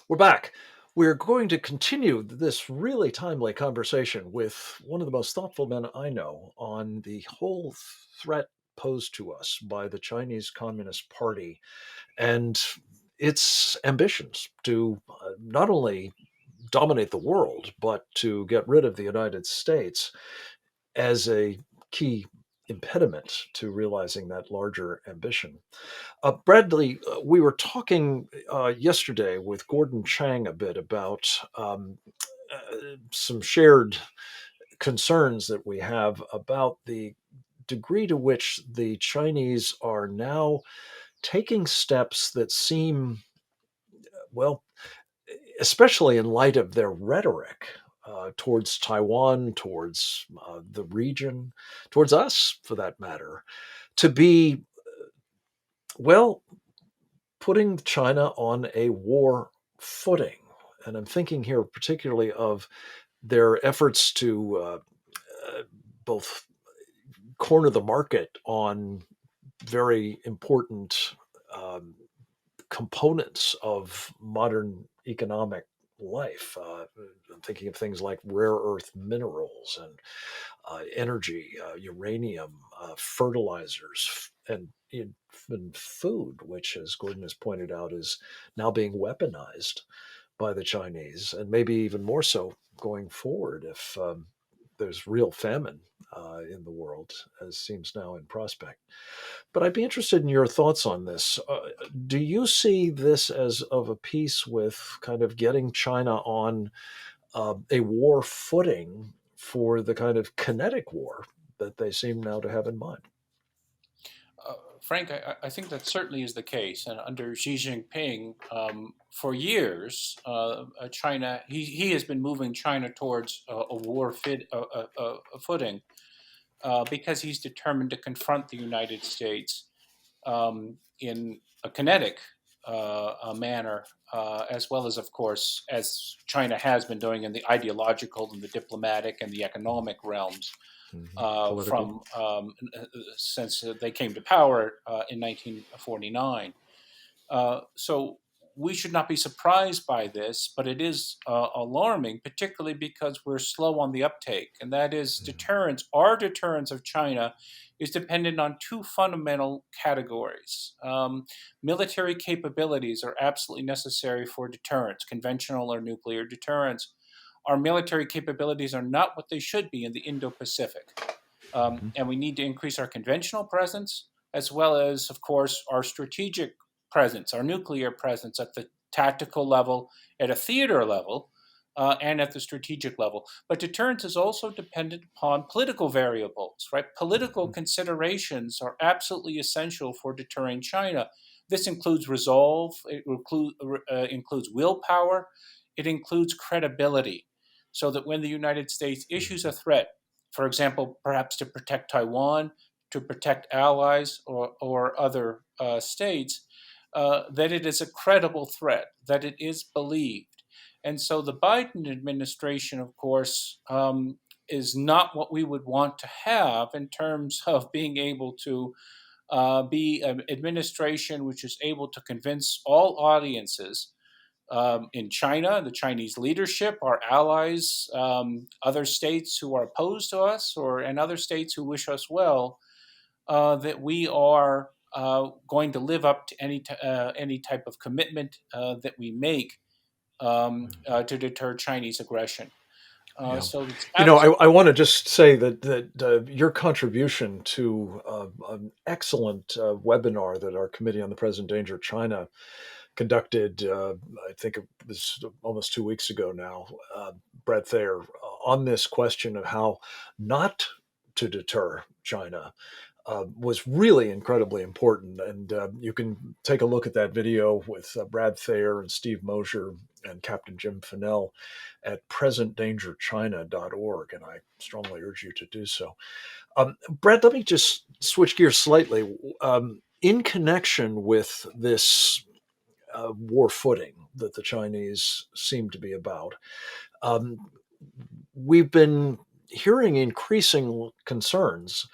We're back. We're going to continue this really timely conversation with one of the most thoughtful men I know on the whole threat posed to us by the Chinese Communist Party and its ambitions to not only dominate the world, but to get rid of the United States as a key impediment to realizing that larger ambition. Bradley, we were talking yesterday with Gordon Chang a bit about some shared concerns that we have about the degree to which the Chinese are now taking steps that seem, well, especially in light of their rhetoric towards Taiwan, towards the region, towards us for that matter, to be, well, putting China on a war footing. And I'm thinking here particularly of their efforts to uh, both corner the market on very important um, components of modern economic life. I'm thinking of things like rare earth minerals and energy, uranium, fertilizers, and even food, which, as Gordon has pointed out, is now being weaponized by the Chinese, and maybe even more so going forward if there's real famine in the world, as seems now in prospect. But I'd be interested in your thoughts on this. Do you see this as of a piece with kind of getting China on a war footing for the kind of kinetic war that they seem now to have in mind? Frank, I think that certainly is the case. And under Xi Jinping, for years, China he has been moving China towards a a footing because he's determined to confront the United States in a kinetic a manner, as well as, of course, as China has been doing in the ideological and the diplomatic and the economic realms Political. from since they came to power in 1949. So we should not be surprised by this, but it is alarming, particularly because we're slow on the uptake, and that is deterrence. Our deterrence of China is dependent on two fundamental categories. Military capabilities are absolutely necessary for deterrence, conventional or nuclear deterrence. Our military capabilities are not what they should be in the Indo Pacific. Mhm. And we need to increase our conventional presence as well as, of course, our strategic presence, our nuclear presence at the tactical level, at a theater level, and at the strategic level. But deterrence is also dependent upon political variables, right? Political Mhm. considerations are absolutely essential for deterring China. This includes resolve, includes willpower, it includes credibility, so that when the United States issues a Mhm. threat, for example, perhaps to protect Taiwan, to protect allies or other states, that it is a credible threat, that it is believed. And so the Biden administration, of course, is not what we would want to have in terms of being able to be an administration which is able to convince all audiences in China, the Chinese leadership, our allies, other states who are opposed to us, and other states who wish us well, that we are going to live up to any type of commitment that we make to deter Chinese aggression. Yeah. So it's I absolutely. want to just say that your contribution to an excellent webinar that our Committee on the Present Danger of China conducted, I think it was almost 2 weeks ago now, Brad Thayer, on this question of how not to deter China was really incredibly important. And you can take a look at that video with Brad Thayer and Steve Mosher and Captain Jim Fennell at presentdangerchina.org. And I strongly urge you to do so. Brad, let me just switch gears slightly. In connection with this war footing that the Chinese seem to be about, um, we've been hearing increasing concerns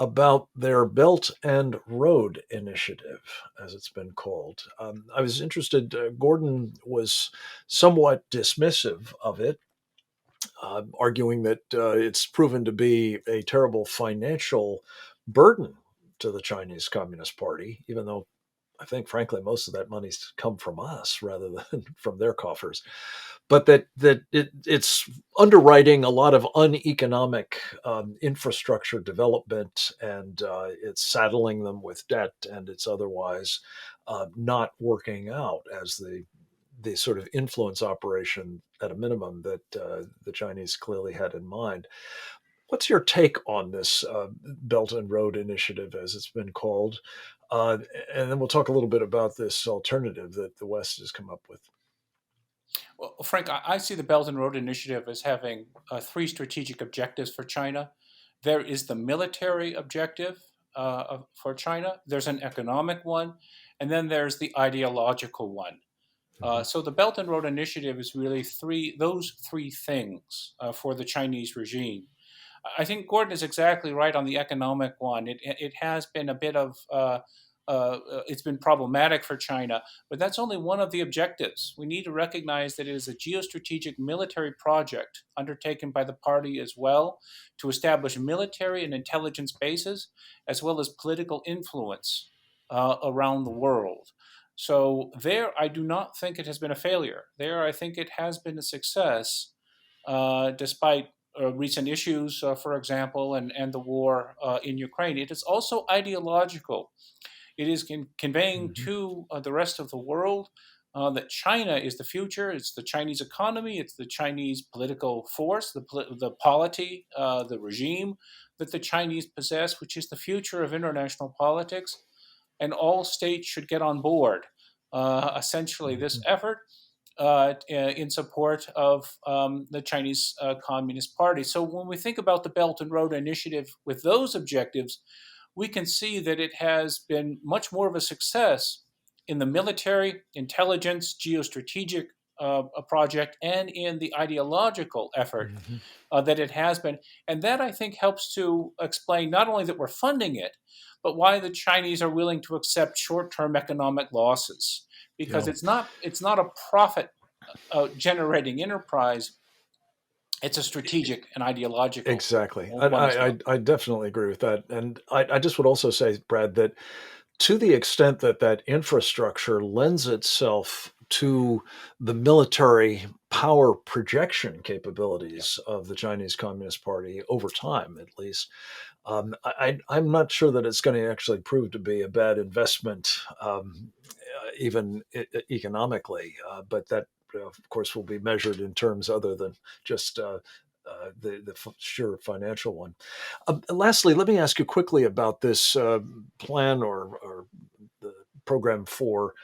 about their Belt and Road Initiative, as it's been called. I was interested, Gordon was somewhat dismissive of it, arguing that it's proven to be a terrible financial burden to the Chinese Communist Party, even though I think, frankly, most of that money's come from us rather than from their coffers. But it's underwriting a lot of uneconomic infrastructure development, and it's saddling them with debt, and it's otherwise not working out as the sort of influence operation at a minimum that the Chinese clearly had in mind. What's your take on this Belt and Road Initiative, as it's been called? Uh, and then we'll talk a little bit about this alternative that the West has come up with. Well, Frank, I see the Belt and Road Initiative as having three strategic objectives for China. There is the military objective for China, there's an economic one, and then there's the ideological one. Mhm. So the Belt and Road Initiative is really those three things for the Chinese regime. I think Gordon is exactly right on the economic one. It has been a bit of it's been problematic for China, but that's only one of the objectives. We need to recognize that it is a geostrategic military project undertaken by the party as well to establish military and intelligence bases, as well as political influence around the world. So there, I do not think it has been a failure. There, I think it has been a success, despite recent issues, for example, and the war in Ukraine. It is also ideological. It is conveying Mhm. to the rest of the world that China is the future. It's the Chinese economy. It's the Chinese political force, the polity, the regime that the Chinese possess, which is the future of international politics. And all states should get on board. Essentially, this Mhm. effort in support of the Chinese Communist Party. So when we think about the Belt and Road Initiative with those objectives, we can see that it has been much more of a success in the military, intelligence, geostrategic project, and in the ideological effort Mhm. that it has been. And that, I think, helps to explain not only that we're funding it, but why the Chinese are willing to accept short-term economic losses, because Yeah. it's not a profit generating enterprise. It's a strategic and ideological Exactly. one as well. I definitely agree with that. And I just would also say, Brad, that to the extent that that infrastructure lends itself to the military power projection Yeah. capabilities of the Chinese Communist Party over time, at least, I'm not sure that it's going to actually prove to be a bad investment, even economically. But that, of course, will be measured in terms other than just the sheer financial one. Lastly, let me ask you quickly about this plan or the program for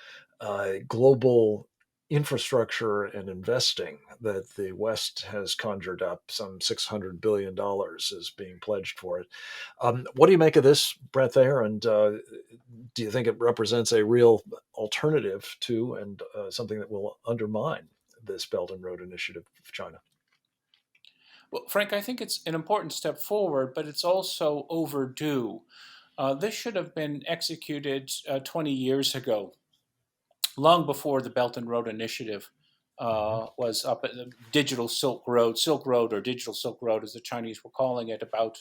global infrastructure and investing that the West has conjured up. Some $600 billion is being pledged for it. What do you make of this, Brett Thayer? And do you think it represents a real alternative to and something that will undermine this Belt and Road Initiative of China? Well, Frank, I think it's an important step forward, but it's also overdue. This should have been executed 20 years ago, long before the Belt and Road Initiative Mhm. was up at the Silk Road, or Digital Silk Road, as the Chinese were calling it, about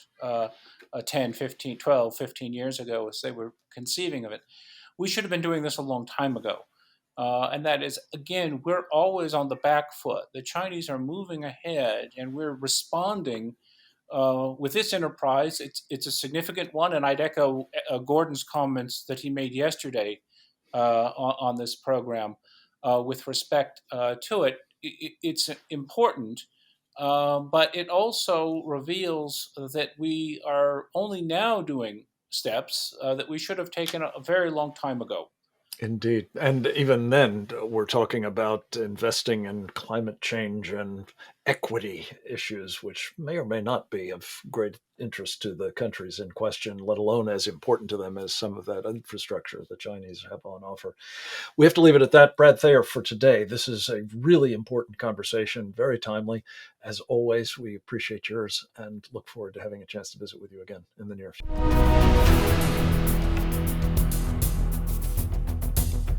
10, 15, 12, 15 years ago, as they were conceiving of it. We should have been doing this a long time ago. And that is, again, we're always on the back foot. The Chinese are moving ahead, and we're responding with this enterprise. It's a significant one, and I'd echo Gordon's comments that he made yesterday on this program with respect to it. It's important, but it also reveals that we are only now doing steps that we should have taken a very long time ago. Indeed. And even then, we're talking about investing in climate change and equity issues, which may or may not be of great interest to the countries in question, let alone as important to them as some of that infrastructure the Chinese have on offer. We have to leave it at that. Brad Thayer, for today. This is a really important conversation, very timely. As always, we appreciate yours and look forward to having a chance to visit with you again in the near future.